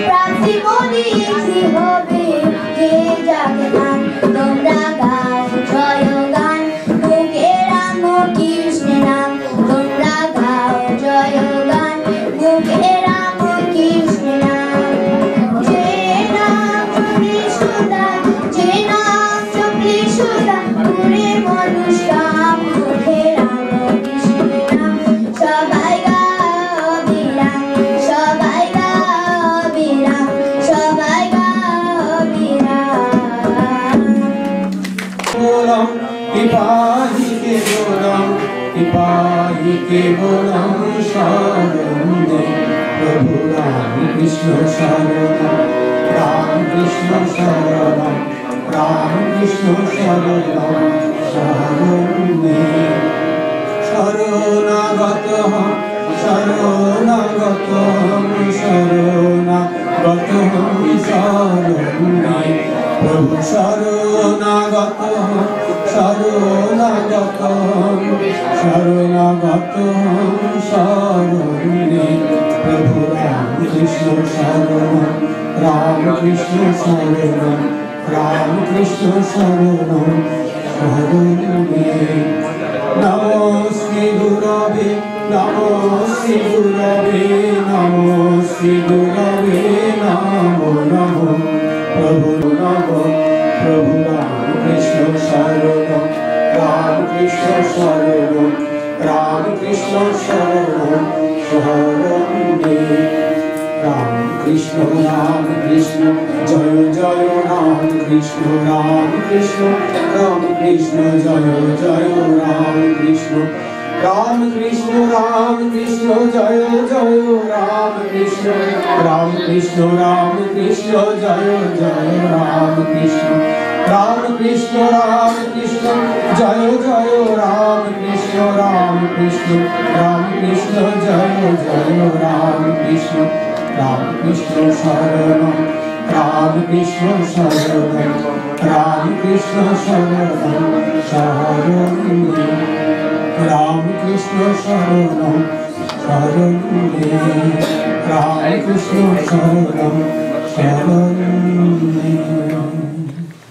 প্রাপ্তি বলিয়েছি হবে যে যাকে মান তোমরা গাও জয় গান মুখে রাম কৃষ্ণের নাম তোমরা গাও জয় গান মুখে রাম কৃষ্ণের নাম যে নাম জপলি সুদা যে নাম জপলি সুদা পুরে মানুষ কাম মুখে রাম কৃষ্ণের নাম সবাই গাও বিরাম সবাই গাও বিরাম সবাই গাও বিরাম Ipahi kevalam sharanam Prabhu Ram Krishna sharanam Ram Krishna sharanam Ram Krishna sharanam sharanam Sharanagataha Sharanagataha Sharanagataha sharanam Prabhu Sharanagataha Sharanagataha Sharanagataha sharanam Prabhu Ram Krishna sharanam Ram Krishna sharanam Ram Krishna sharanam sharanam Namo Shri Gurave Namo Shri Gurave Namo Shri Gurave Namo Namo Prabhu Namo Prabhu Ram Krishna sharanam Ram Krishna sharanam Ram Krishna sharanam sharanam Ram Krishna Jaya Jaya Ram Krishna Jaya Jaya Ram Krishna Jaya Jaya Ram Krishna Jaya Jaya Ram Krishna Jaya Jaya Ram Krishna Jaya Jaya Ram Krishna Sharanam Ram Krishna Sharanam Ram Krishna Sharanam sharanam Ram Krishna Sharanam sharanam Ram Krishna Sharanam sharanam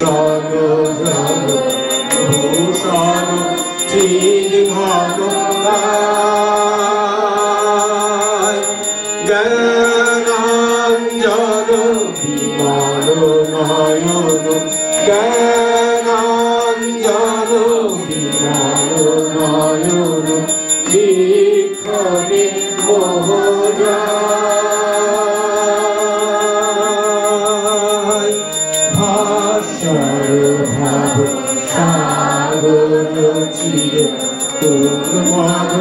Jago Jago Bhushano Chid Bhano Gananjano Bimalo Nayano Gananjano Bimalo Nayano Dikhane Mohojai Bhashar Bhav Sagar Chir Turmag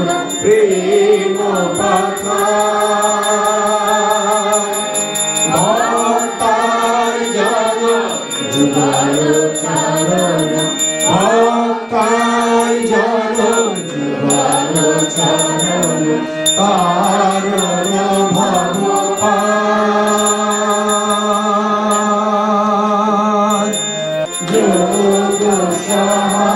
Prema Patha Jugayo Charana Bhaktai Jana Jugayo Charana Karana Bhagavad Yoga Shahar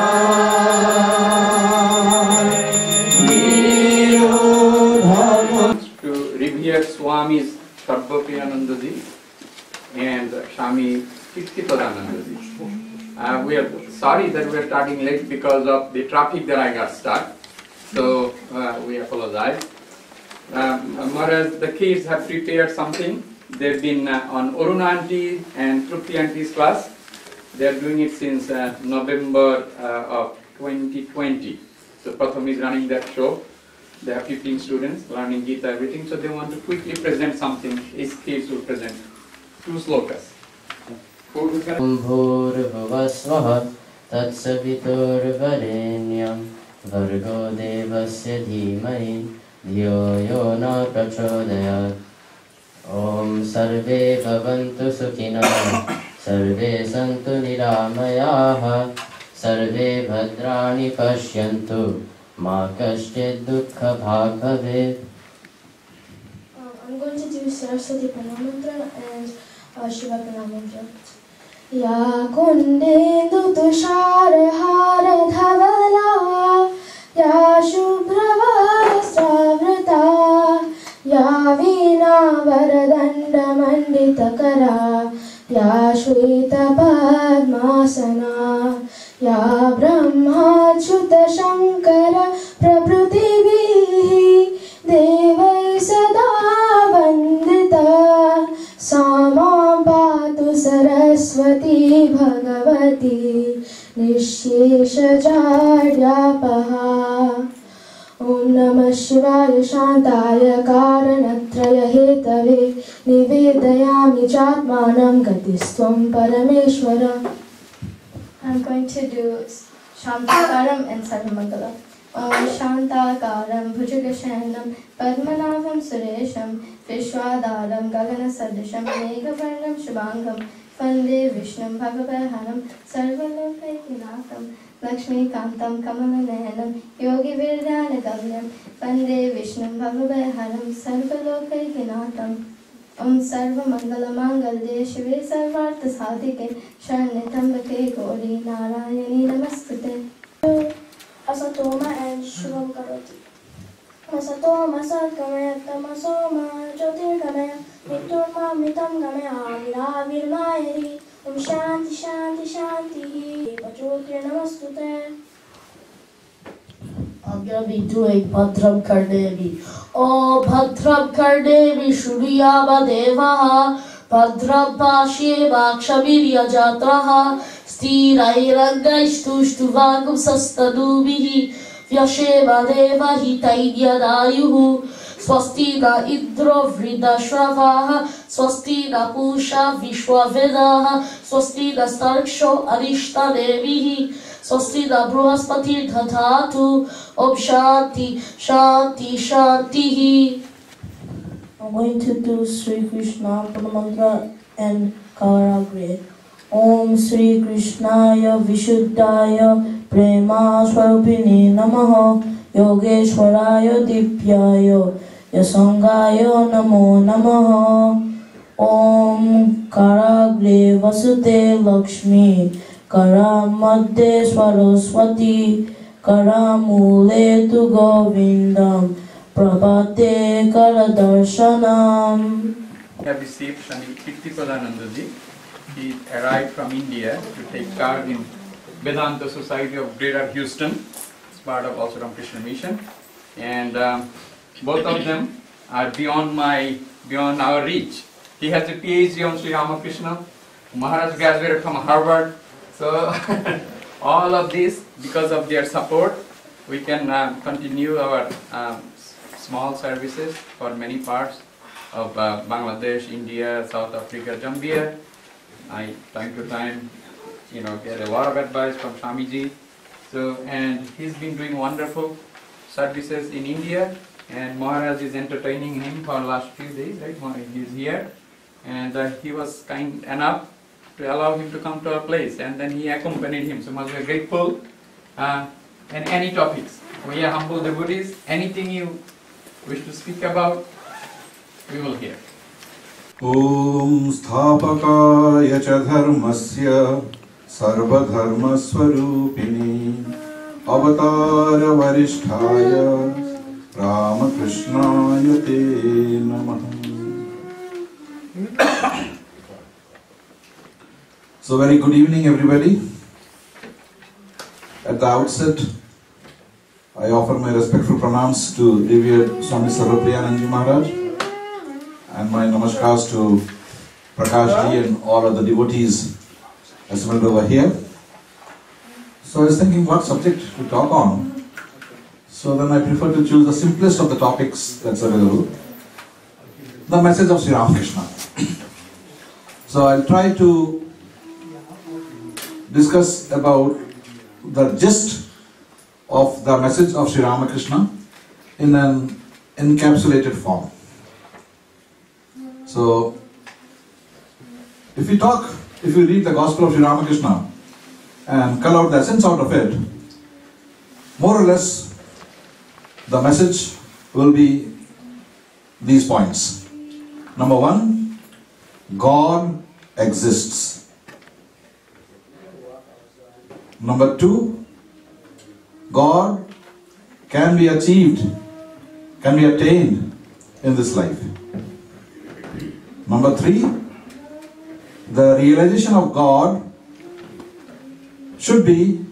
Nirodhama To Revere Swami's Sarvapriyananda Ji and Swami Kirtipadananda Ji. We are sorry that we are starting late because of the traffic that I got stuck. So we apologize. Whereas the kids have prepared something. They've been on Aruna Aunty and Trupti Auntie's class. They are doing it since November of 2020. So Pratham is running that show. They have 15 students learning Gita, everything. So they want to quickly present something. His kids will present 2 slokas. Bhurvasvah Tatsaviturvarenyam Vargo Devasya Dhimahi Dhyo Yo Na Prachodayat Om Sarve Bhavantu Sukhinah Sarve Santu Niramayaha Sarve Bhadrani Pashyantu Ma Kaschid Dukkha Bhag Bhavet. I'm going to do Saraswati Pranam Mantra and Shiva Pranam Mantra. Ya Kundendu Tushar Har Dhavala Ya Shubhra Vastravrata Ya वीणा वरदण्डमण्डितकरा या श्वेतपद्मासना या ब्रह्माच्युतशङ्कर प्रभृतिभिः देवैः सदा वन्दिता सा मां पातु सरस्वती भगवती निःशेषजाड्यापहा। ॐ नमः शिवाय शान्ताय कारणत्रयहेतवे निवेदयामि चात्मानं गतिस्त्वं परमेश्वर। I'm going to do Shantakaram and Sarvamangala. Om Shantakaram Bhujagashanam Padmanabham Suresham Vishwadaram Gaganasadisham Meghavarnam Shubhangam Vande Vishnum Bhagavahanam Sarvalokaikinakam Lakshmi Kantam Kamalanayanam Yogi Virdyanagamyam Vande Vishnum Bhagavahanam Sarvalokaikinakam Om Sarva Mangala Mangalye Shive Sarvartha Sadhike Sharanye Tambake Gauri Narayani Namastute. Asatoma and Shubham Karoti. Asatoma Satgamaya Tamasoma Jyotirgamaya Mrityurma Mritam Gamaya Viravirmayari Om Shanti Shanti Shanti Pajyotir Namastute. I'm gonna be doing Bhadram Karnevi. Oh, Bhadram Karnevi Shriyama Devaha Bhadram Pashe Vakshavirya Jatraha Sthirairangaistuštuvagum Sastanubihi Vyashema Devahi Taidyadayuhu Swasti na Indro Vridashravah Swasti na Pusha Vishwavedaha Swasti na Starksho Arishta Devihi Swasti na Bruhaspati Dhatu Om Shanti Shanti Shanti. I'm going to do Sri Krishna Panamantra and Karagre. Om Sri Krishnaya Vishuddhaya Prema Swarupini Namaha Yogeshwaraya Dipyaya Yasangaya Namo Namaha. Om Karagre Vasute Lakshmi Karamadde Swaraswati Karamule tu Govindam Prabhate Karadarshanam. We have received Swami Kirtipadanandaji. He arrived from India to take charge in Vedanta Society of Greater Houston. It's part of also Ramakrishna Mission. And both of them are beyond our reach. He has a PhD on Sri Ramakrishna. Maharaj graduated from Harvard. So all of this, because of their support, we can continue our small services for many parts of Bangladesh, India, South Africa, Zambia. I time to time, get a lot of advice from Swamiji. So, and he's been doing wonderful services in India, and Maharaj is entertaining him for the last few days, right? He's here, and he was kind enough to allow him to come to our place, and then he accompanied him. So much we are grateful. And any topics, we are humble devotees. Anything you wish to speak about, we will hear. Om Sthapakaya cha dharmasya sarvadharma swarupini avatara varisthaya Ramakrishnaya te namaha. So very good evening everybody. At the outset, I offer my respectful pranams to Revered Swami Sarvapriyanandaji Maharaj and my namaskars to Prakash ji and all other devotees assembled over here. So I was thinking what subject to talk on. So then I prefer to choose the simplest of the topics that's available. The message of Sri Ramakrishna. So I'll try to discuss about the gist of the message of Sri Ramakrishna in an encapsulated form. So, if you read the Gospel of Sri Ramakrishna and cull out the essence out of it, more or less the message will be these points. Number one, God exists. Number two, God can be achieved, can be attained in this life. Number 3, the realization of God should be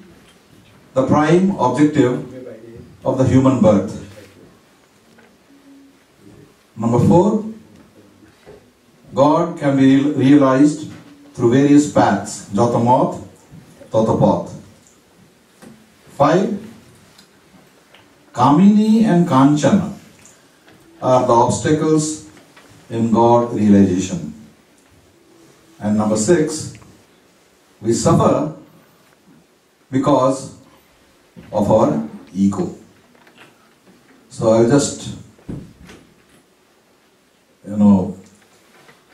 the prime objective of the human birth. Number 4, God can be realized through various paths, Jatamoth, Tatapath. 5, Kamini and Kanchana are the obstacles in God realization. And number 6, we suffer because of our ego. So I'll just,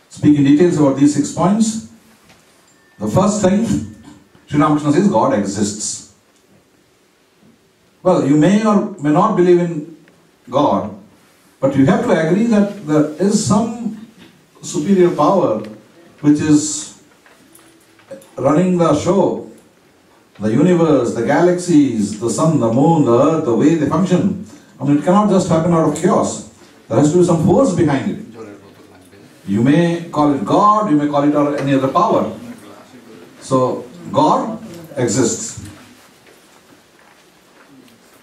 speak in details about these 6 points. The first thing, Sri Ramakrishna says, God exists. Well, you may or may not believe in God, but you have to agree that there is some superior power which is running the show. The universe, the galaxies, the sun, the moon, the earth, the way they function. I mean, it cannot just happen out of chaos. There has to be some force behind it. You may call it God, you may call it any other power. So, God exists.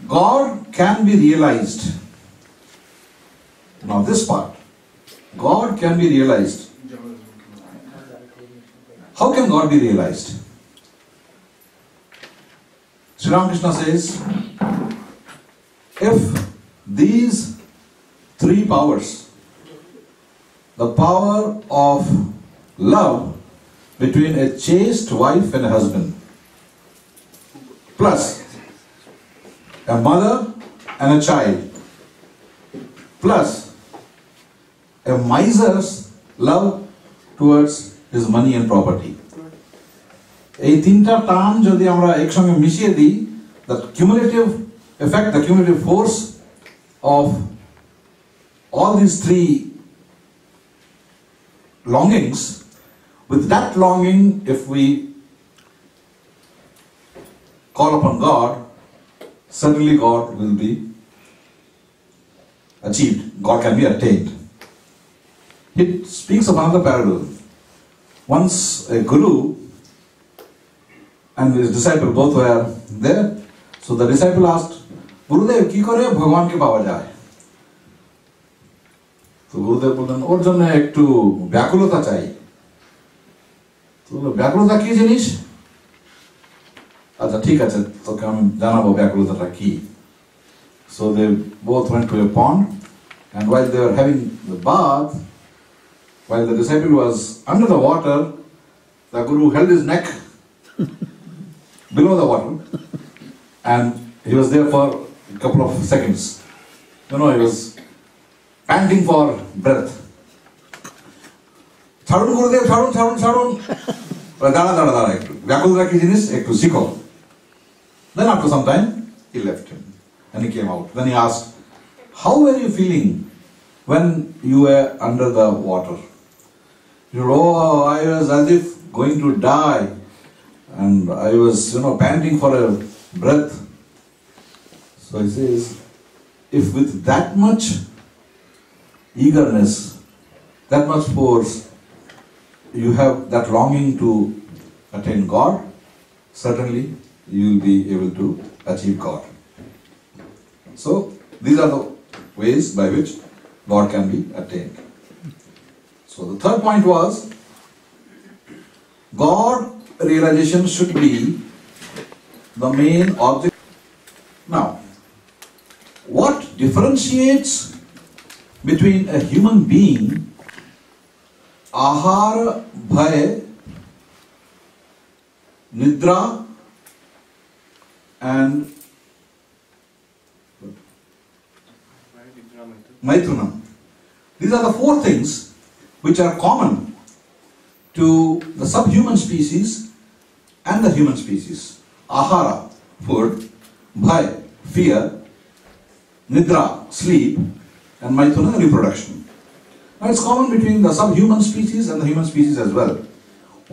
God can be realized. Now this part, God can be realized. How can God be realized? Sri Ramakrishna says, if these 3 powers, the power of love between a chaste wife and a husband, plus a mother and a child, plus a miser's love towards his money and property. এই 3টা term যদি আমরা একসঙ্গে মিশিয়ে দিই, the cumulative effect, the cumulative force of all these 3 longings, with that longing, if we call upon God, certainly God will be achieved. God can be attained. It speaks of another parable. Once a guru and his disciple both were there. So the disciple asked, Gurudev, ki kore Bhagwan ke pawa jaye? So Gurudev বললেন, ওর জন্য একটু ব্যাকুলতা চাই। তো বলল, ব্যাকুলতা কি জিনিস? আচ্ছা ঠিক আছে, তোকে আমি জানাবো ব্যাকুলতাটা কি। So they both went to a pond, and while they were having the bath, while the disciple was under the water, the Guru held his neck below the water, and he was there for a couple of seconds. He was panting for breath. ছাড়ুন গুরুদেব, ছাড়ুন ছাড়ুন ছাড়ুন। দাঁড়া দাঁড়া দাঁড়া একটু, ব্যাকুলতা কি জিনিস একটু শিখো। Then after some time he left him and he came out. Then he asked, how were you feeling when you were under the water? He said, oh, I was as if going to die, and I was panting for a breath. So he says, if with that much eagerness, that much force, you have that longing to attain God, certainly you will be able to achieve God. So these are the ways by which God can be attained. So the third point was, God realization should be the main object. Now, what differentiates between a human being, ahara, bhay, nidra, and maithunam? These are the 4 things which are common to the subhuman species and the human species. Ahara, food; bhay, fear; nidra, sleep; and maithuna, reproduction. Now it's common between the subhuman species and the human species as well.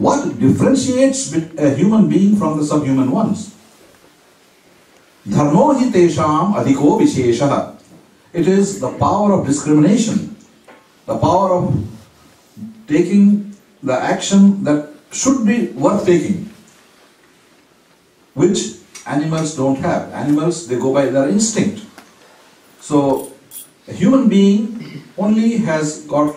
What differentiates a human being from the subhuman ones? Dharmo hi tesham adhiko visheshaha. It is the power of discrimination the power of taking the action that should be worth taking, which animals don't have. Animals, they go by their instinct. So a human being only has got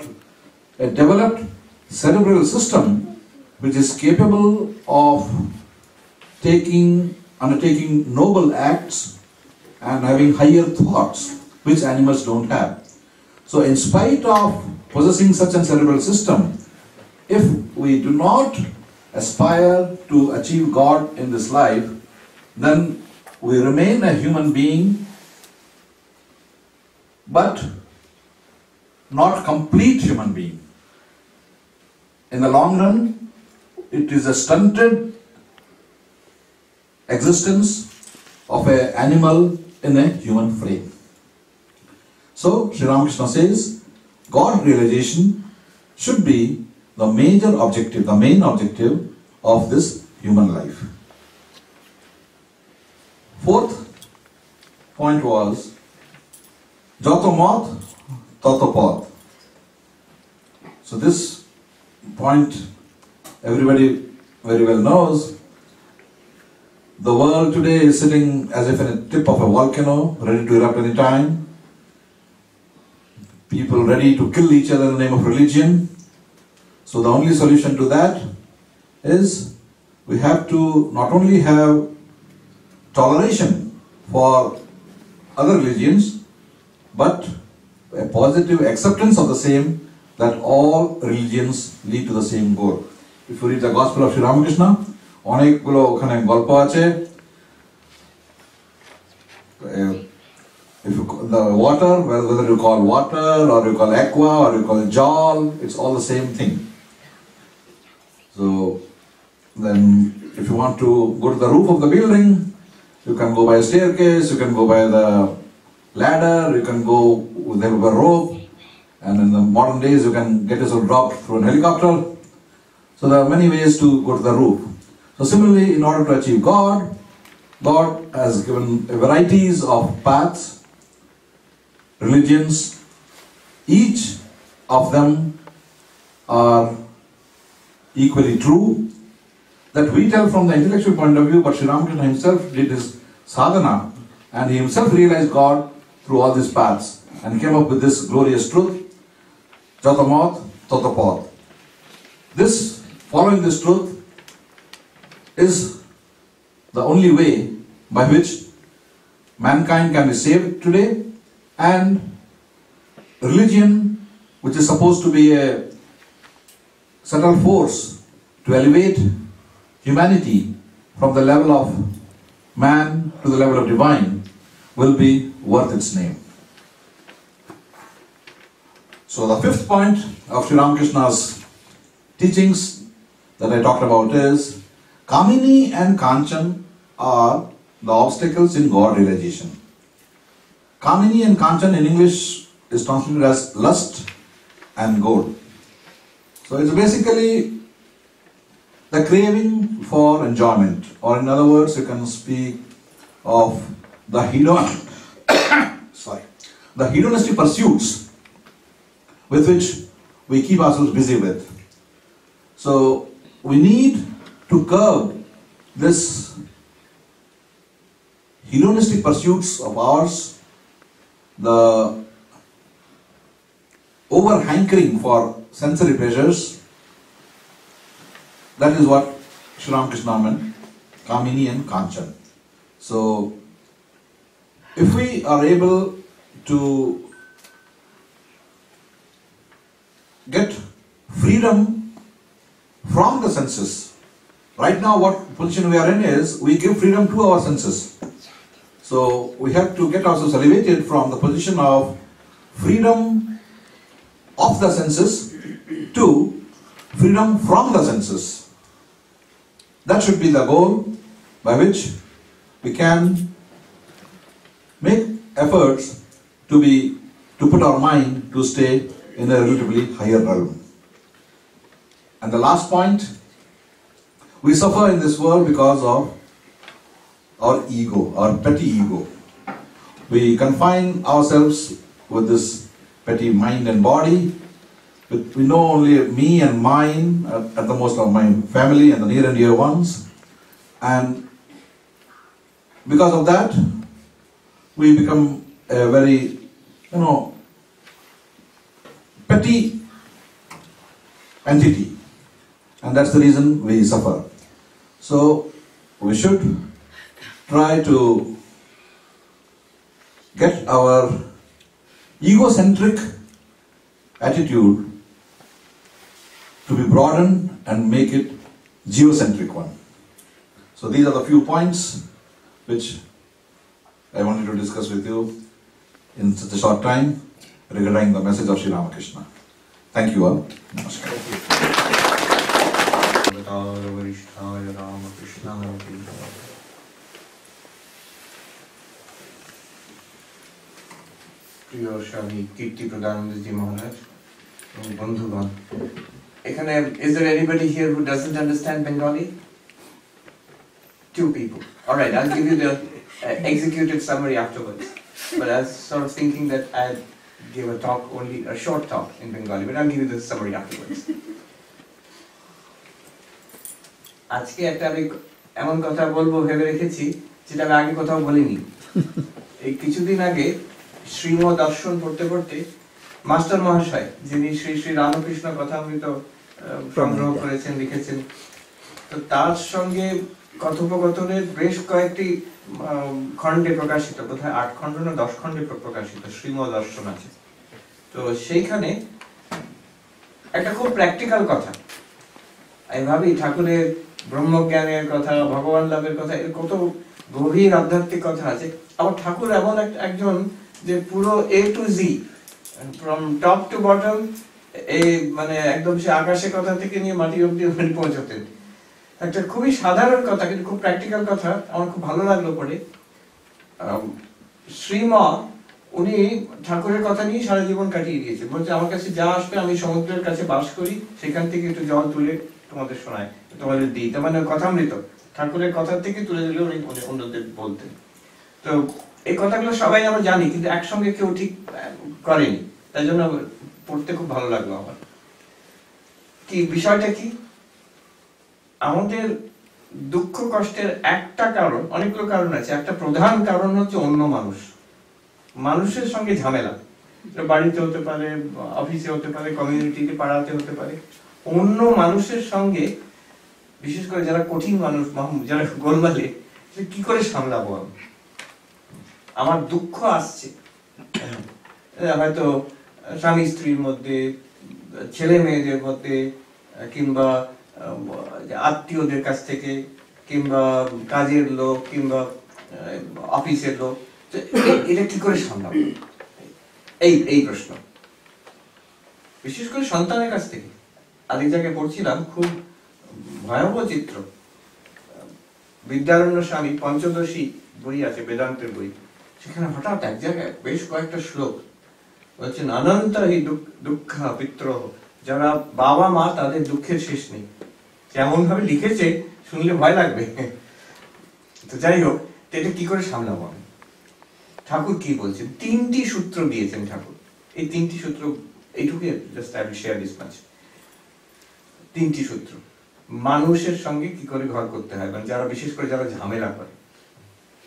a developed cerebral system which is capable of undertaking noble acts and having higher thoughts, which animals don't have. So in spite of possessing such a cerebral system, if we do not aspire to achieve God in this life, then we remain a human being, but not complete human being. In the long run, it is a stunted existence of an animal in a human frame. So, Sri Ramakrishna says, God realization should be the major objective, the main objective of this human life. Fourth point was, Jato Mat, Tato Path. So this point everybody very well knows. The world today is sitting as if in a tip of a volcano, ready to erupt any time. People ready to kill each other in the name of religion. So the only solution to that is we have to not only have toleration for other religions, but a positive acceptance of the same, that all religions lead to the same goal. If you read the Gospel of Sri Ramakrishna, অনেকগুলো ওখানে গল্প আছে। If you, the water, whether you call water or you call aqua or you call jal, it's all the same thing. So then if you want to go to the roof of the building, you can go by a staircase, you can go by the ladder, you can go with a rope, and in the modern days you can get yourself dropped through a helicopter. So there are many ways to go to the roof. So similarly, in order to achieve God, God has given varieties of paths, religions. Each of them are equally true. That we tell from the intellectual point of view, but Sri Ramakrishna himself did his sadhana and he himself realized God through all these paths and came up with this glorious truth, Jatamat Tatapad. Following this truth is the only way by which mankind can be saved today, and religion, which is supposed to be a subtle force to elevate humanity from the level of man to the level of divine, will be worth its name. So the fifth point of Sri Ramakrishna's teachings that I talked about is, Kamini and Kanchan are the obstacles in God realization. Kamini and Kanchan in English is translated as lust and gold. So it's basically the craving for enjoyment, or in other words, you can speak of the hedonistic pursuits with which we keep ourselves busy with. So we need to curb this hedonistic pursuits of ours, the over-hankering for sensory pleasures. That is what Sri Ramakrishna meant, Kamini and Kanchan. So if we are able to get freedom from the senses, right now what position we are in is, we give freedom to our senses. So we have to get ourselves elevated from the position of freedom of the senses to freedom from the senses. That should be the goal by which we can make efforts to put our mind to stay in a relatively higher realm. And the last point, we suffer in this world because of our ego, our petty ego. We confine ourselves with this petty mind and body, We know only me and mine, at the most of my family and the near and dear ones. And because of that, we become a very, petty entity. And that's the reason we suffer. So, we should try to get our egocentric attitude to be broadened and make it geocentric one. So these are the few points which I wanted to discuss with you in such a short time regarding the message of Sri Ramakrishna. Thank you all. Namaskar. প্রিয় স্বামী কীর্তি প্রদানন্দজি মহারাজ এবং বন্ধুগণ, এখানে is there anybody here who doesn't understand Bengali? 2 people. All right, I'll give you the executed summary afterwards. But I was sort of thinking that I'd give a talk, only a short talk in Bengali, but I'll give you the summary afterwards. আজকে একটা আমি এমন কথা বলবো ভেবে রেখেছি যেটা আমি আগে কোথাও বলিনি। এই কিছুদিন আগে শ্রীমদ দর্শন পড়তে পড়তে মাস্টার মহাশয়, যিনি শ্রী শ্রী রামকৃষ্ণ কথামৃত সংগ্রহ করেছেন, লিখেছেন, তো তার সঙ্গে কথোপকথনের বেশ কয়েকটি খণ্ডে প্রকাশিত, বোধহয় 8 খণ্ড না 10 খণ্ডে প্রকাশিত শ্রীমদ দর্শন আছে। তো সেইখানে একটা খুব প্র্যাকটিক্যাল কথা, আমি ভাবি ঠাকুরের ব্রহ্মজ্ঞানের কথা, ভগবান লাভের কথা, এর কত গভীর আধ্যাত্মিক কথা আছে। আবার ঠাকুর এমন একজন যে পুরো A to Z, from top to bottom, এই মানে একদম সে আকাশের কথা থেকে নিয়ে মাটি অবধি পৌঁছতেন। একটা খুবই সাধারণ কথা কিন্তু খুব প্র্যাকটিক্যাল কথা, আমার খুব ভালো লাগলো পড়ে। শ্রীমা উনি ঠাকুরের কথা নিয়ে সারা জীবন কাটিয়ে দিয়েছে। বলছে আমার কাছে যা আসবে আমি সমুদ্রের কাছে বাস করি, সেখান থেকে একটু জল তুলে তোমাদের শোনায়, তোমাদের দিই। তার মানে কথামৃত ঠাকুরের কথা থেকে তুলে দিলে উনি অন্যদের বলতেন। তো এই কথাগুলো সবাই আমরা জানি, কিন্তু একসঙ্গে কেউ ঠিক করেনি, তাই জন্য পড়তে খুব ভালো লাগলো আমার। কি বিষয়টা কি? আমাদের দুঃখ কষ্টের একটা কারণ, অনেকগুলো কারণ আছে, একটা প্রধান কারণ হচ্ছে অন্য মানুষ, মানুষের সঙ্গে ঝামেলা। বাড়িতে হতে পারে, অফিসে হতে পারে, কমিউনিটিতে, পাড়াতে হতে পারে। অন্য মানুষের সঙ্গে, বিশেষ করে যারা কঠিন মানুষ, যারা গোলমালে, কি করে সামলাবো আমি? আমার দুঃখ আসছে, হয়তো স্বামী স্ত্রীর মধ্যে, ছেলে মেয়েদের মধ্যে, কিংবা আত্মীয়দের কাছ থেকে, কিংবা কাজের লোক, কিংবা অফিসের লোক, এটা কি করে সামলাবো? এই প্রশ্ন, বিশেষ করে সন্তানের কাছ থেকে। আরেক জায়গায় পড়ছিলাম, খুব ভয়াবহ চিত্র। বিদ্যারণ্য স্বামী পঞ্চদশী বই আছে, বেদান্তের বই, সেখানে হঠাৎ এক জায়গায় বেশ কয়েকটা শ্লোক বলছেন, অনন্ত হি দুঃখ পিত্র, যারা বাবা মা তাদের দুঃখের শেষ নেই। কেমন ভাবে লিখেছে শুনলে ভয় লাগবে। তো যাই হোক, এটা কি করে সামলাবো আমি? ঠাকুর কি বলছেন? 3টি সূত্র দিয়েছেন ঠাকুর। এই 3টি সূত্র, এইটুকু just I will share this much. 3টি সূত্র মানুষের সঙ্গে কি করে ঘর করতে হয়, মানে যারা, বিশেষ করে যারা ঝামেলা করে,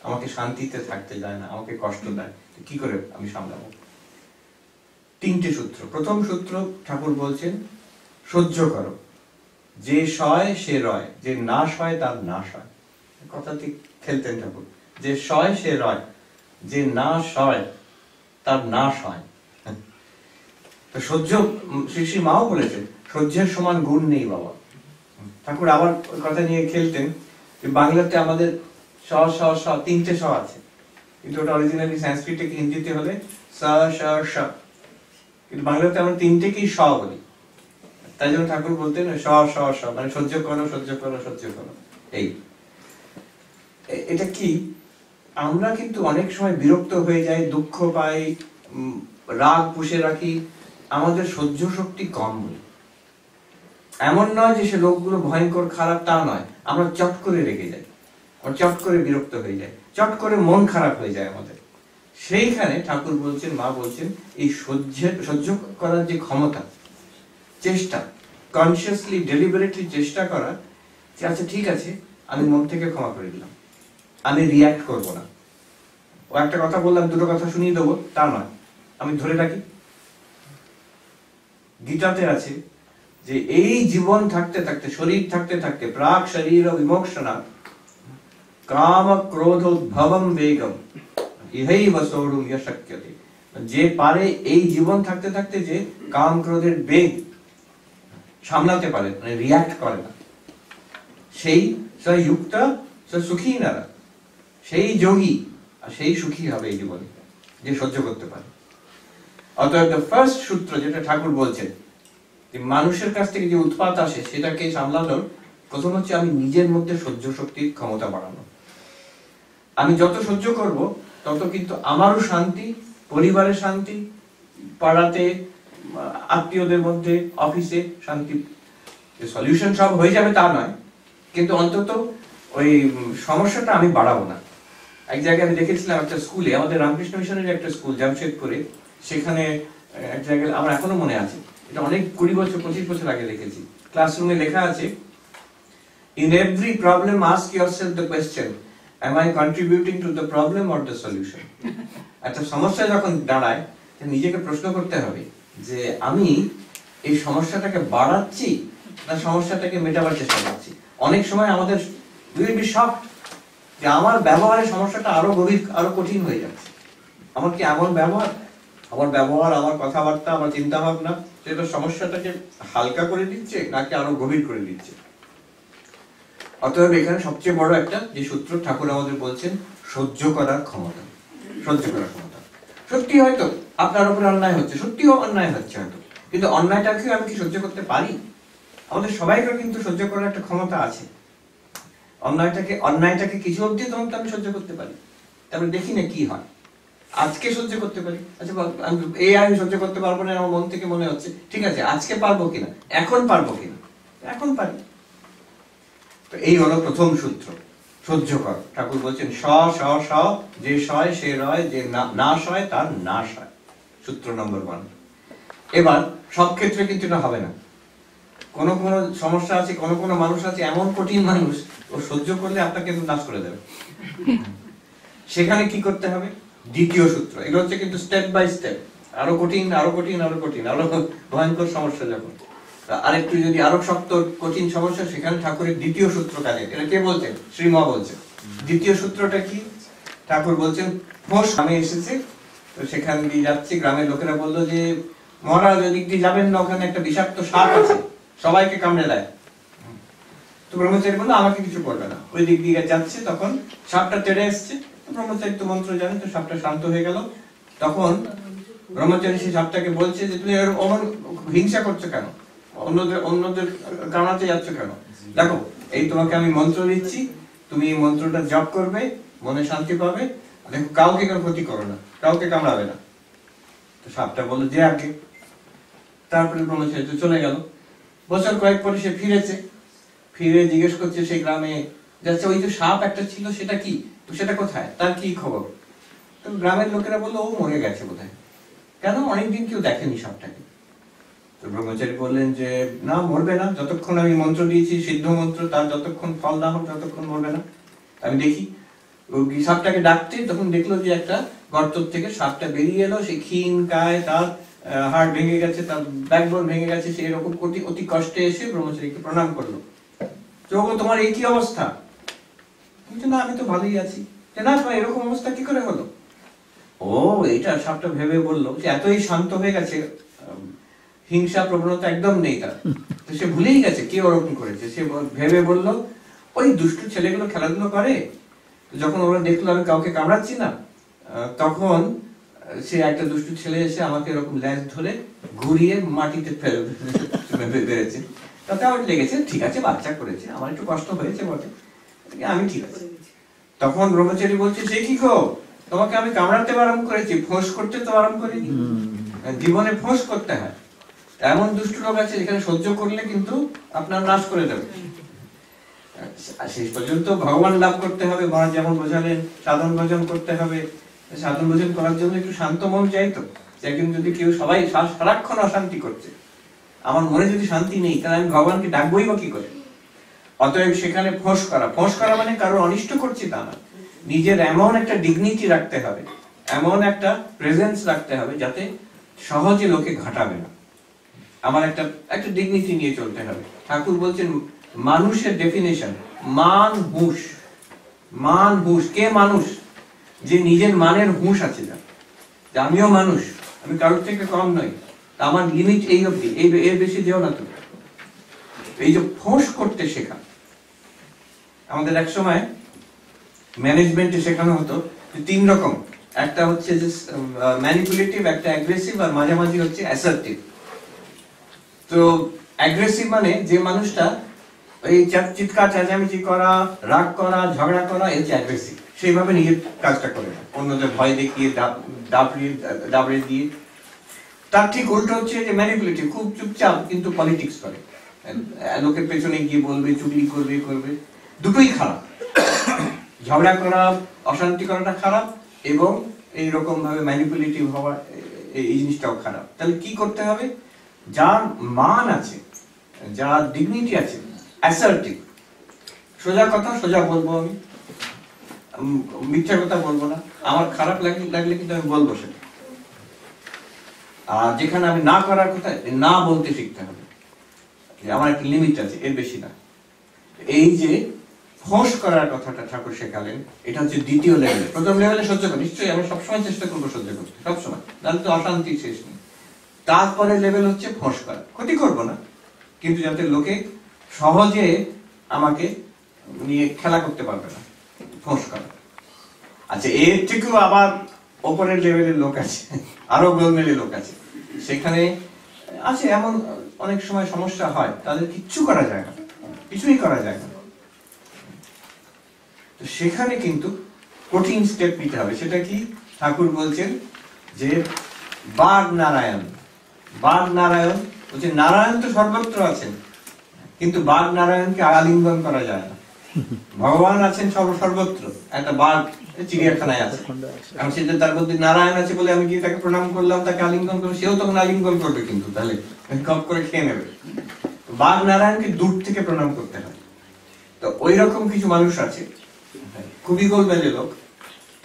আমাকে শান্তিতে থাকতে দেয় না, আমাকে কষ্ট দেয়, কি করে আমি সামলাবো? 3টে সূত্র। প্রথম সূত্র ঠাকুর বলছেন, সহ্য করো, যে সয় সে রয়, যে না সয় তার নাশ হয়। কথা ঠিক খেলতেন ঠাকুর, যে সয় সে রয়, যে না সয় তার নাশ হয়। তো সহ্য, শ্রী শ্রী মাও বলেছেন, সহ্যের সমান গুণ নেই বাবা। ঠাকুর আবার কথা নিয়ে খেলতেন, বাংলাতে আমাদের স স স 3টে স আছে, কিন্তু ওটা অরিজিনালি সংস্কৃত থেকে হিন্দিতে হলে স স স, কিন্তু বাংলাতে আমরা 3টেকেই স বলি। তাই জন্য ঠাকুর বলতেন স স স, মানে সহ্য করো, সহ্য করো, সহ্য করো। এটা কি, আমরা কিন্তু অনেক সময় বিরক্ত হয়ে যাই, দুঃখ পাই, রাগ পুষে রাখি, আমাদের সহ্য শক্তি কম বলি। এমন নয় যে সে লোকগুলো ভয়ঙ্কর খারাপ, তা নয়, আমরা চট করে রেগে যাই, চট করে বিরক্ত হয়ে যায়, চট করে মন খারাপ হয়ে যায় আমাদের। সেইখানে ঠাকুর বলছেন, মা বলছেন, এই সহ্য করার যে ক্ষমতা, চেষ্টা, কনসিয়াসলি ডেলিবারেটলি চেষ্টা করা যে আচ্ছা ঠিক আছে, আমি মন থেকে ক্ষমা করে দিলাম, আমি রিয়াক্ট করব না। ও একটা কথা বললাম, দুটো কথা শুনিয়ে দেবো তা নয়, আমি ধরে রাখি। গীতাতে আছে যে এই জীবন থাকতে থাকতে, শরীর থাকতে থাকতে, প্রাক শরীর বিমোক্ষণা কাম ক্রোধ উদ্ভবম বেগম ইহৈব সোঢ়ুম ইয়শক্যতে। যে পারে এই জীবন থাকতে থাকতে যে কাম ক্রোধের বেগ সামলাতে পারে, মানে রিয়াক্ট করে না, সেই যুক্ত সুখী নারা, সেই যোগী আর সেই সুখী হবে এই জীবনে, যে সহ্য করতে পারে। অতএব দ্য ফার্স্ট সূত্র যেটা ঠাকুর বলছেন, যে মানুষের কাছ থেকে যে উৎপাত আসে সেটাকে সামলানোর প্রথম হচ্ছে আমি নিজের মধ্যে সহ্য শক্তির ক্ষমতা বাড়ানো। আমি যত সহ্য করব তত কিন্তু আমারও শান্তি, পরিবারের শান্তি, পাড়াতে, আত্মীয়দের মধ্যে, অফিসে শান্তি। সলিউশন সব হয়ে যাবে তা নয়, কিন্তু অন্তত ওই সমস্যাটা আমি বাড়াবো না। এক জায়গায় আমি দেখেছিলাম একটা স্কুলে, আমাদের রামকৃষ্ণ মিশনের একটা স্কুল জামশেদপুরে, সেখানে এক জায়গায় আমার এখনো মনে আছে, এটা অনেক 20 বছর 25 বছর আগে দেখেছি, ক্লাসরুমে লেখা আছে, in every problem ask yourself the question, am I contributing to the problem or the solution? একটা সমস্যা যখন দাঁড়ায় নিজেকে প্রশ্ন করতে হবে যে আমি এই সমস্যাটাকে বাড়াচ্ছি না সমস্যাটাকে মেটাবার চেষ্টা করছি। অনেক সময় আমাদের উইল বি শকড যে আমার ব্যবহারের সমস্যাটা আরো গভীর, আরো কঠিন হয়ে যাচ্ছে। আমার কি এমন ব্যবহার, আমার কথাবার্তা, আমার চিন্তা ভাবনা সেটা সমস্যাটাকে হালকা করে দিচ্ছে নাকি আরো গভীর করে দিচ্ছে? অতএব এখানে সবচেয়ে বড় একটা যে সূত্র ঠাকুর আমাদের বলছেন, সহ্য করার ক্ষমতা। সহ্য করার ক্ষমতা। সত্যি হয়তো আপনার উপরে অন্যায় হচ্ছে, সত্যিও অন্যায় হচ্ছে হয়তো, কিন্তু অন্যায়টাকে আমি কি সহ্য করতে পারি? আমাদের সবাইকার কিন্তু সহ্য করার একটা ক্ষমতা আছে। অন্যায়টাকে কিছু অবধি তখন আমি সহ্য করতে পারি, তারপরে দেখি না কি হয়। আজকে সহ্য করতে পারি, আচ্ছা আমি সহ্য করতে পারবো না, আমার মন থেকে মনে হচ্ছে, ঠিক আছে আজকে পারবো কিনা, এখন পারবো কিনা, এখন পারি। তো এই হলো প্রথম সূত্র, সহ্য কর। ঠাকুর বলছেন স স স, যে সয় সে রয়, যে না সয় তার নাশ হয়, সূত্র নম্বর 1। এবার সব ক্ষেত্রে কিন্তু এটা হবে না, কোন সমস্যা আছে, কোন মানুষ আছে এমন কঠিন মানুষ, ও সহ্য করলে আপনাকে নাশ করে দেবে। সেখানে কি করতে হবে? দ্বিতীয় সূত্র। এগুলো হচ্ছে কিন্তু স্টেপ বাই স্টেপ, আরো কঠিন, আরো কঠিন, আরো কঠিন, আরো ভয়ঙ্কর সমস্যা। যখন আরেকটু যদি আরো শক্ত কঠিন সমস্যা, সেখানে ঠাকুরের দ্বিতীয় সূত্র কাজে। এটা কে বলছেন? শ্রীমা বলছেন। দ্বিতীয় সূত্রটা কি? ঠাকুর বলছেন, ফোঁস গ্রামে এসেছে, তো সেখান দিয়ে যাচ্ছে, গ্রামের লোকেরা বললো যে মহারাজ ওদিক দিয়ে যাবেন না, ওখানে একটা বিষাক্ত সাপ আছে, সবাইকে কামড়ে দেয়। তো ব্রহ্মচারী বললো আমাকে কিছু করবে না। ওই দিক দিয়ে যাচ্ছে, তখন সাপটা তেড়ে এসছে, ব্রহ্মচারী তো মন্ত্র জানে, তো সাপটা শান্ত হয়ে গেল। তখন ব্রহ্মচারী সেই সাপটাকে বলছে যে তুমি অমন হিংসা করছো কেন, অন্যদের কামড়াতে যাচ্ছ কেন? দেখো এই তোমাকে আমি মন্ত্র দিচ্ছি, তুমি এই মন্ত্রটা জপ করবে, মনে শান্তি পাবে, দেখো কাউকে কোনো ক্ষতি করো না, কাউকে কামড়াবে না। তো সাপটা বললো যে আগে। তারপরে ব্রহ্মচারী তো চলে গেল। বছর কয়েক পরে সে ফিরেছে, ফিরে জিজ্ঞেস করছে সেই গ্রামে যাচ্ছে, ওই যে সাপ একটা ছিল সেটা কি, তো সেটা কোথায়, তার কি খবর? তো গ্রামের লোকেরা বললো ও মরে গেছে বোধহয়। কেন? অনেকদিন কেউ দেখেনি সাপটাকে। তো ব্রহ্মচারী বললেন যে না, মরবে না, যতক্ষণ আমি মন্ত্র দিয়েছি, সিদ্ধ মন্ত্র, তার যতক্ষণ ফল না হোক ততক্ষণ মরবে না। আমি দেখি। সাপটাকে ডাকতে তখন দেখলো যে একটা গর্ত থেকে সাপটা বেরিয়ে এলো, সে ক্ষীণ কায়, তার হাড় ভেঙে গেছে, তার ব্যাকবোন ভেঙে গেছে, সেই রকম অতি কষ্টে এসে ব্রহ্মচারীকে প্রণাম করলো। তো তোমার এই কি অবস্থা? না আমি তো ভালোই আছি। না তোমার এরকম অবস্থা কি করে হলো? ও এইটা সাপটা ভেবে বললো যে এতই শান্ত হয়ে গেছে, হিংসা প্রবণতা একদম নেই তার। তো সে ভুলেই গেছে কে ওরকম করেছে। সে ভেবে বললো ওই দুষ্টু ছেলেগুলো খেলাধুলো করে, যখন ওরা দেখলো আমি কাউকে কামড়াচ্ছি না, তখন সে একটা দুষ্টু ছেলে এসে আমাকে এরকম ল্যাজ ধরে ঘুরিয়ে মাটিতে বেড়েছে, তাতে আমার লেগেছে, ঠিক আছে বাচ্চা করেছে, আমার একটু কষ্ট হয়েছে বটে, আমি ঠিক আছে। তখন ব্রহ্মচারী বলছে সে কি গো, তোমাকে আমি কামড়াতে আরম্ভ করেছি, ফোঁস করতে তো আরম্ভ করিনি। জীবনে ফোঁস করতে হয়। এমন দুষ্ট লোক আছে যেখানে সহ্য করলে কিন্তু আপনার নাশ করে দেবে। শেষ পর্যন্ত ভগবান লাভ করতে হবে, মহারাজ যেমন বোঝালেন, সাধন ভজন করতে হবে। সাধন ভজন করার জন্য একটু শান্ত মন চাই। তো একদিন যদি কেউ সবাই সারাক্ষণ অশান্তি করছে, আমার মনে যদি শান্তি নেই তাহলে আমি ভগবানকে ডাকবোই বা কি করে? অতএব সেখানে ফোঁস করা মানে কারো অনিষ্ট করছি তা না, নিজের এমন একটা ডিগনিটি রাখতে হবে, এমন একটা প্রেজেন্স রাখতে হবে যাতে সহজে লোকে ঘাটাবে না। আমার একটা ডিগনিটি নিয়ে চলতে হবে। ঠাকুর বলছেন মানুষের ডেফিনেশন মান হুঁশ। মান হুঁশ, কে মানুষ? যে নিজের মানের হুঁশ আছে, যা আমিও মানুষ, আমি কারোর থেকে কম নই, আমার লিমিট এই অবধি, এর বেশি যেও না তুমি। এই যে ফোঁস করতে শেখা, আমাদের এক সময় ম্যানেজমেন্টে শেখানো হতো যে 3 রকম, একটা হচ্ছে যে ম্যানিপুলেটিভ, একটা অ্যাগ্রেসিভ, আর মাঝামাঝি হচ্ছে অ্যাসার্টিভ। তো অ্যাগ্রেসিভ মানে যে মানুষটা এই চিৎকার চেঁচামেচি করা, রাগ করা, ঝগড়া করা, এই হচ্ছে অ্যাগ্রেসিভ। সেইভাবে নিজের কাজটা করে না, অন্যদের ভয় দেখিয়ে দাবড়িয়ে দিয়ে। তার ঠিক উল্টো হচ্ছে যে ম্যানিপুলেটিভ, খুব চুপচাপ কিন্তু পলিটিক্স করে, লোকের পেছনে গিয়ে বলবে, চুগলি করবে। দুটোই খারাপ। ঝগড়া করা, অশান্তি করাটা খারাপ, এবং এইরকম ভাবে ম্যানিপুলেটিভ হওয়া, এই জিনিসটাও খারাপ। তাহলে কি করতে হবে? যার মান আছে, যার ডিগনিটি আছে, অ্যাসার্টিভ, সোজা কথা সোজা বলবো, আমি মিথ্যা কথা বলবো না, আমার খারাপ লাগলে কিন্তু আমি বলবো সেটা। আর যেখানে আমি না করার কথা, না বলতে শিখতে হবে, আমার একটা লিমিট আছে, এর বেশি না। এই যে ফোঁস করার কথাটা ঠাকুর শেখালেন, এটা হচ্ছে দ্বিতীয় লেভেলে। প্রথম লেভেলে সহ্য করা, নিশ্চয়ই আমি সবসময় চেষ্টা করবো সহ্য করতে, সবসময়, তাহলে তো অশান্তি শেষ নেই। তারপরে লেভেল হচ্ছে ফোঁস করা, ক্ষতি করবো না, কিন্তু যাতে লোকে সহজে আমাকে নিয়ে খেলা করতে পারবে না, ফোঁস করা। আচ্ছা, এর থেকেও আবার ওপরের লেভেলের লোক আছে, আরো গোলমেলে লোক আছে, সেখানে আছে এমন অনেক সময় সমস্যা হয়, তাদের কিচ্ছু করা যায় না, কিছুই করা যায় না। তো সেখানে কিন্তু কঠিন স্টেপ নিতে হবে। সেটা কি? ঠাকুর বলছেন যে বাগ নারায়ণ বলছে, নারায়ণ তো সর্বত্র আছেন, কিন্তু বাগ নারায়ণকে আলিঙ্গন করা যায় না। ভগবান আছেন সর্বত্র, একটা বাঘ চিড়িয়াখানায় আছে, কারণ সেটা তার মধ্যে নারায়ণ আছে বলে আমি গিয়ে তাকে প্রণাম করলাম, তাকে আলিঙ্গন করলাম, সেও তখন আলিঙ্গন করবে, কিন্তু তাহলে কপ করে খেয়ে নেবে। বাঘ নারায়ণকে দূর থেকে প্রণাম করতে হয়। তো ওই রকম কিছু মানুষ আছে, খুবই গোলমেলে লোক,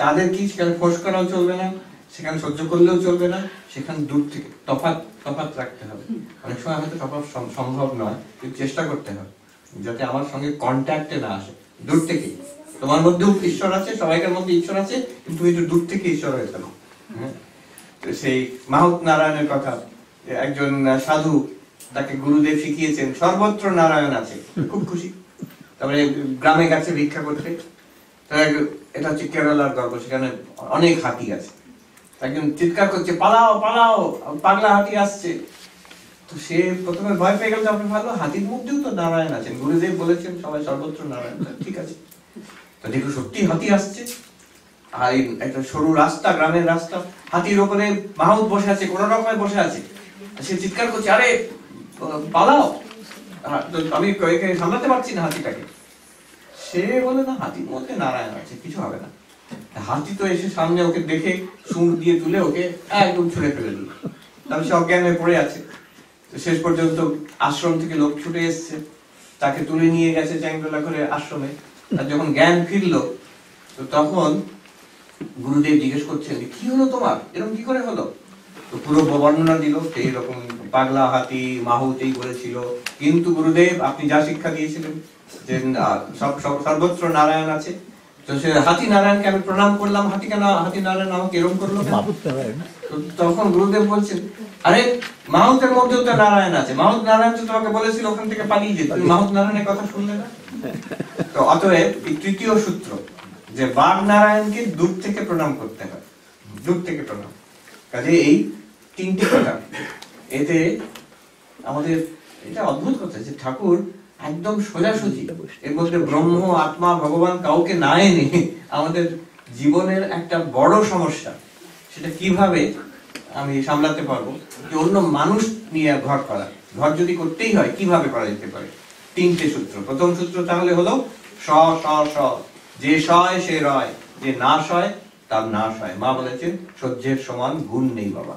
তাদের কি সেখানে ফোঁস করাও চলবে না, সেখানে সহ্য করলেও চলবে না, সেখানে দূর থেকে তফাৎ রাখতে হবে। অনেক সময় হয়তো তফাৎ সম্ভব নয়, কিন্তু চেষ্টা করতে হবে যাতে আমার সঙ্গে কন্ট্যাক্টে না আসে, দূর থেকে। তোমার মধ্যেও ঈশ্বর আছে, সবাইকার মধ্যে ঈশ্বর আছে, কিন্তু একটু দূর থেকে ঈশ্বর হয়ে গেল। তো সেই মাহুত নারায়ণের কথা, একজন সাধু, তাকে গুরুদেব শিখিয়েছেন সর্বত্র নারায়ণ আছে, খুব খুশি। তারপরে গ্রামে গেছে ভিক্ষা করতে, এটা হচ্ছে কেরালার গল্প, সেখানে অনেক হাতি আছে, একজন চিৎকার করছে, পালাও পালাও, পাগলা হাতি আসছে। তো সে প্রথমে ভয় পেয়ে গেল, তারপরে ভালো, হাতির মধ্যেও তো নারায়ণ আছেন, গুরুদেব বলেছেন সবাই সর্বত্র নারায়ণ, ঠিক আছে। তো দেখো সত্যি হাতি আসছে, আর একটা সরু রাস্তা, গ্রামের রাস্তা, হাতির ওপরে মাহুত বসে আছে, কোন রকমের বসে আছে। সে চিৎকার করছে, আরে পালাও, আমি সামলাতে পারছি না হাতিটাকে। সে বলে, না, হাতির মধ্যে নারায়ণ আছে, কিছু হবে না। হাতি তো এসে সামনে ওকে দেখে সুর দিয়ে তুলে ওকে একদম ছুঁড়ে ফেলে দিল, তাহলে সে অজ্ঞান হয়ে পড়ে আছে। তো শেষ পর্যন্ত আশ্রম থেকে লোক ছুটে এসছে, তাকে তুলে নিয়ে গেছে চ্যাংদোলা করে আশ্রমে। আর যখন জ্ঞান ফিরলো, তো তখন গুরুদেব জিজ্ঞেস করছেন, কি হলো তোমার, এরকম কি করে হলো? তো পুরো বর্ণনা দিল, এইরকম পাগলা হাতি মাহুত এই করেছিল, কিন্তু গুরুদেব আপনি যা শিক্ষা দিয়েছিলেন যে সর্বত্র নারায়ণ আছে, তো সে হাতি নারায়ণকে আমি প্রণাম করলাম, হাতি নারায়ণ আমাকে এরকম করলো। তখন গুরুদেব বলছেন, আরে মাহুতের মধ্যেও তো নারায়ণ আছে, মাহুত নারায়ণ তো তোমাকে বলেছিল ওখান থেকে পালিয়ে যেতে, তুমি মাহুত নারায়ণের কথা শুনলে না। তো অতএব এই তৃতীয় সূত্র, যে বাঘ নারায়ণকে দূর থেকে প্রণাম করতে হয়, দূর থেকে প্রণাম। কাজে এই 3টে কথা, এতে আমাদের এটা অদ্ভুত কথা যে ঠাকুর একদম সোজাসুজি, এর মধ্যে ব্রহ্ম, আত্মা, ভগবান কাউকে না এনে আমাদের জীবনের একটা বড় সমস্যা, সেটা কিভাবে আমি সামলাতে পারবো, যে অন্য মানুষ নিয়ে ঘর করা, ঘর যদি করতেই হয় কিভাবে করা যেতে পারে। 3টে সূত্র। প্রথম সূত্র তাহলে হলো স স স, যে সয় সে রয়, যে না সয় তার না সয়। মা বলেছেন সহ্যের সমান গুণ নেই বাবা।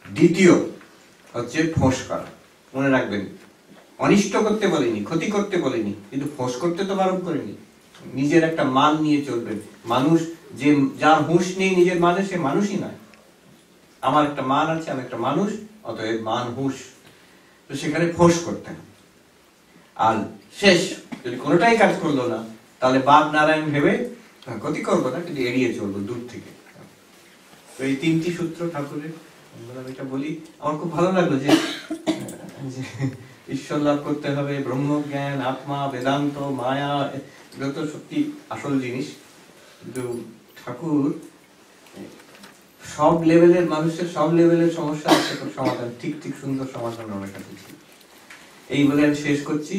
দ্বিতীয় হচ্ছে ফোঁস করা, মনে রাখবেন, অনিষ্ট করতে বলেনি, ক্ষতি করতে বলেনি, কিন্তু ফোঁস করতে তো বারণ করেনি। নিজের একটা মান নিয়ে চলবেন। মানুষ যে যার হুঁশ নেই নিজের মানে, সে মানুষই নয়। আমার একটা মান আছে, আমি একটা মানুষ, অতএব মান হুঁশ, তো সেখানে ফোঁস করতে হবে। আর শেষ যদি কোনোটাই কাজ করলো না, তাহলে বাপ নারায়ণ ভেবে ক্ষতি করবো না, কিন্তু এড়িয়ে চলবো দূর থেকে। তো এই 3টি সূত্র ঠাকুরের, আমি এটা বলি, আমার খুব ভালো লাগলো যে ঈশ্বর লাভ করতে হবে, ব্রহ্মজ্ঞান, আত্মা, বেদান্ত, মায়া, এগুলো তো সত্যি আসল জিনিস। কিন্তু ঠাকুর সব লেভেলের মানুষের সব লেভেলের সমস্যা সমাধান, ঠিক ঠিক সুন্দর সমাধান আমার কাছে ছিল। এই বলে আমি শেষ করছি।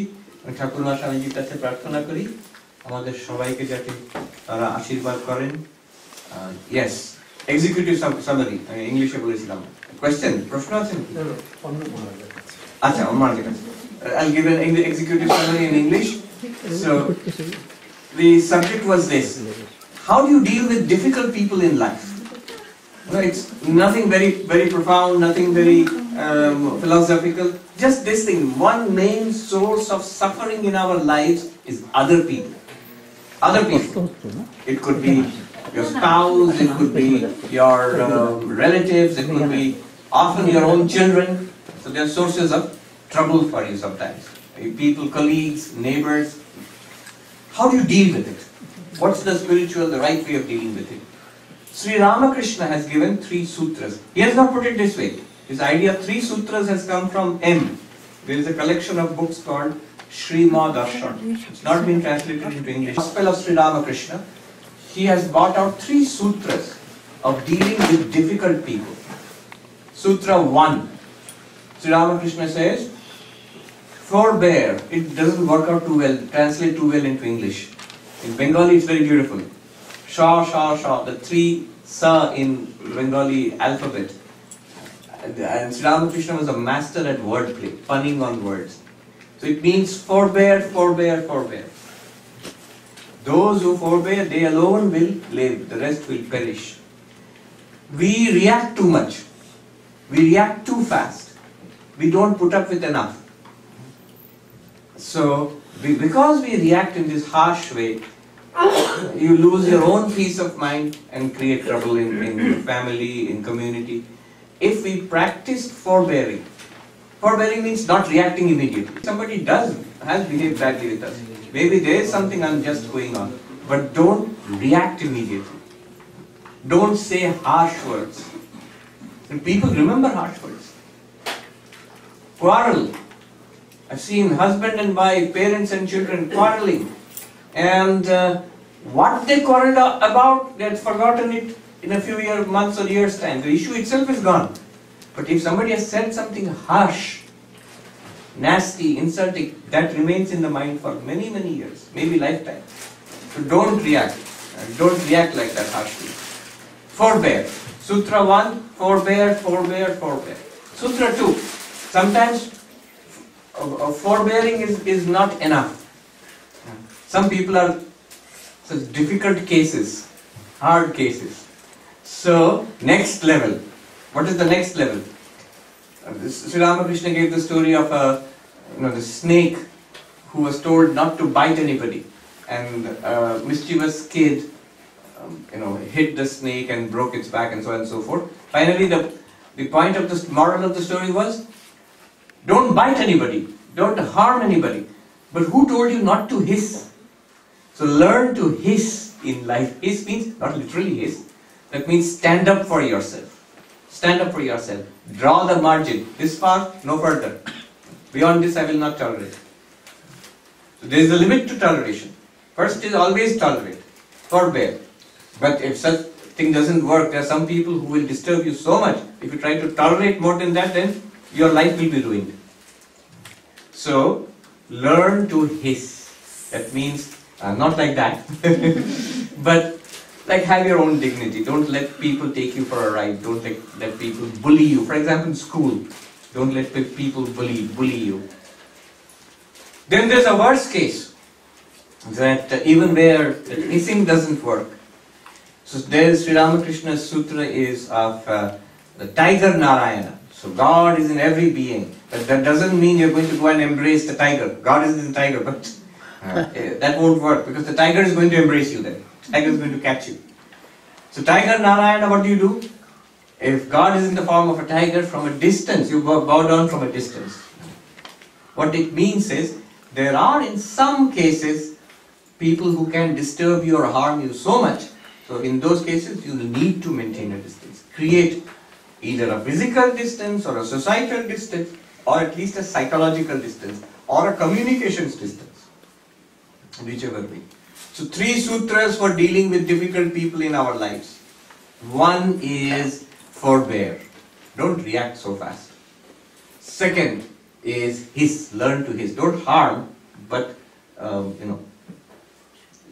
ঠাকুর মা স্বামীজির কাছে প্রার্থনা করি আমাদের সবাইকে যাতে তারা আশীর্বাদ করেন। ইয়েস, এক্সিকিউটিভ সামারি আমি ইংলিশে বলেছিলাম। কোয়েশ্চেন, প্রশ্ন আছে? আচ্ছা, আমার কাছে I'll give an executive summary in English. So the subject was this: how do you deal with difficult people in life? Well, it's nothing very profound, nothing very philosophical. Just this thing: one main source of suffering in our lives is other people. Other people. It could be your spouse, it could be your relatives, it could be often your own children. So they are sources of trouble for you sometimes. People, colleagues, neighbors. How do you deal with it? What's the spiritual, the right way of dealing with it? Sri Ramakrishna has given 3 sutras. He has not put it this way. His idea of 3 sutras has come from M. There is a collection of books called Srimad Darshan. It's not been translated into English. Gospel of Sri Ramakrishna. He has brought out 3 sutras of dealing with difficult people. Sutra 1. Sri Ramakrishna says, forbear. It doesn't work out too well, translate too well into English. In Bengali it's very beautiful. Sha, sha, sha, the 3 sa in Bengali alphabet. And Sri Ramakrishna was a master at wordplay, punning on words. So it means forbear, forbear, forbear. Those who forbear, they alone will live, the rest will perish. We react too much. We react too fast. We don't put up with enough. So, because we react in this harsh way, you lose your own peace of mind and create trouble in family, in community. If we practice forbearing, forbearing means not reacting immediately. Somebody has behaved badly with us. Maybe there is something unjust going on, but don't react immediately. Don't say harsh words. And people remember harsh words. Quarrel. I've seen husband and wife, parents and children quarreling. And what they quarreled about, they had forgotten it in a few months or years' time. The issue itself is gone. But if somebody has said something harsh, nasty, insulting, that remains in the mind for many, many years, maybe lifetime. So don't react. Don't react like that harshly. Forbear. Sutra 1, forbear, forbear, forbear. Sutra 2, sometimes forbearing is not enough. Some people are such difficult cases, hard cases. So, next level. What is the next level? Sri Ramakrishna gave the story of the snake who was told not to bite anybody, and a mischievous kid hit the snake and broke its back and so on and so forth. Finally, the point of the moral of the story was, don't bite anybody, don't harm anybody. But who told you not to hiss? So learn to hiss in life. Hiss means not literally hiss. That means stand up for yourself. Stand up for yourself. Draw the margin. This far, no further. Beyond this, I will not tolerate. So there is a limit to toleration. First is always tolerate. Forbear. But if such thing doesn't work, there are some people who will disturb you so much. If you try to tolerate more than that, then your life will be ruined. So, learn to hiss. That means, not like that, but like have your own dignity. Don't let people take you for a ride. Don't let people bully you. For example, in school, don't let people bully you. Then there's a worst case, that even where hissing doesn't work. So there Sri Ramakrishna's sutra is of the tiger Narayana. So God is in every being, but that doesn't mean you're going to go and embrace the tiger. God is in the tiger, but that won't work, because the tiger is going to embrace you then. The tiger is going to catch you. So Tiger Narayana, what do? If God is in the form of a tiger, from a distance, you bow down from a distance. What it means is, there are in some cases people who can disturb you or harm you so much. So in those cases, you need to maintain a distance. Create either a physical distance or a societal distance, or at least a psychological distance, or a communications distance, whichever way. So 3 sutras for dealing with difficult people in our lives. One is forbear. Don't react so fast. Second is hiss. Learn to hiss. Don't harm, but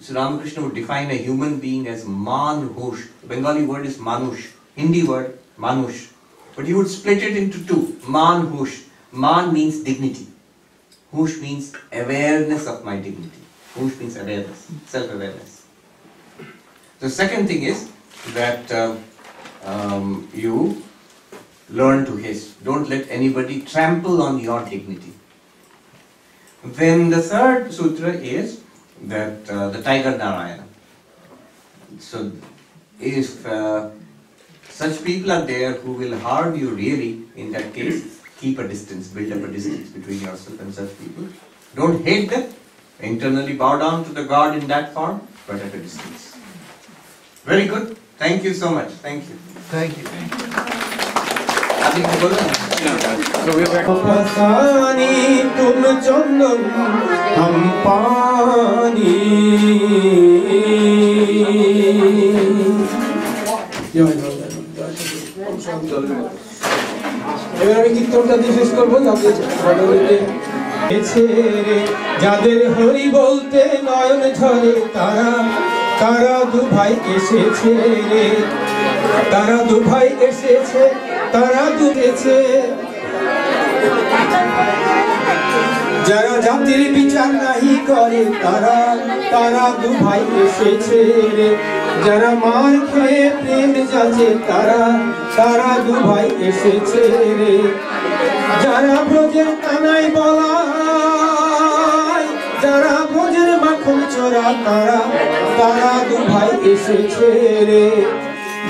So Ramakrishna would define a human being as manhush. The Bengali word is manush. Hindi word manush. But he would split it into 2. Manhush. Man means dignity. Hush means awareness of my dignity. Hush means awareness, self-awareness. The second thing is that you learn to hiss. Don't let anybody trample on your dignity. Then the third sutra is that the Tiger Narayana. So if such people are there who will harm you really, in that case, keep a distance, build up a distance between yourself and such people. Don't hate them. Internally bow down to the God in that form, but at a distance. Very good. Thank you so much. Thank you. Thank you. So we are এবার আমি কীর্তনটা দিয়ে শেষ করবো। যাদের হরি বলতে নয়ন ঝরে, তারা তারা দুভাই এসেছে রে, তারা দুভাই এসেছে, তারা দুগেছে। যারা জাতির বিচার নাহি করে, তারা তারা দুভাই এসেছে রে, যারা মার খেয়ে প্রেম যাচে, তারা তারা দুভাই এসেছে রে, যারা ব্রজের কানাই বলাই, যারা ব্রজের মাখন চোরা, তারা তারা দুভাই এসেছে রে,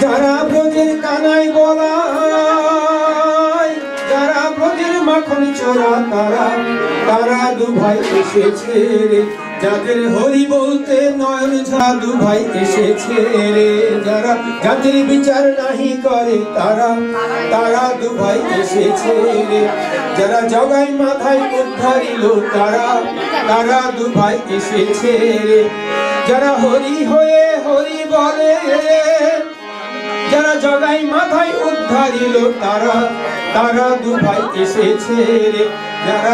যারা ব্রজের কানাই বলাই, যারা ব্রজের মাখন চোরা, তারা তারা দুভাই এসেছে রে, যাদের হরি বলতে নয়ন ঝরা, দুভাই এসেছে রে, যারা জাতির বিচার নাহি করে, তারা তারা দুভাই এসেছে রে, যারা জগাই মাথায় উদ্ধারিল, তারা তারা দুভাই এসেছে রে, যারা হরি হয়ে হরি বলে, যারা জগাই মাথায় উদ্ধারিল, তারা তারা দুভাই এসেছে রে, যারা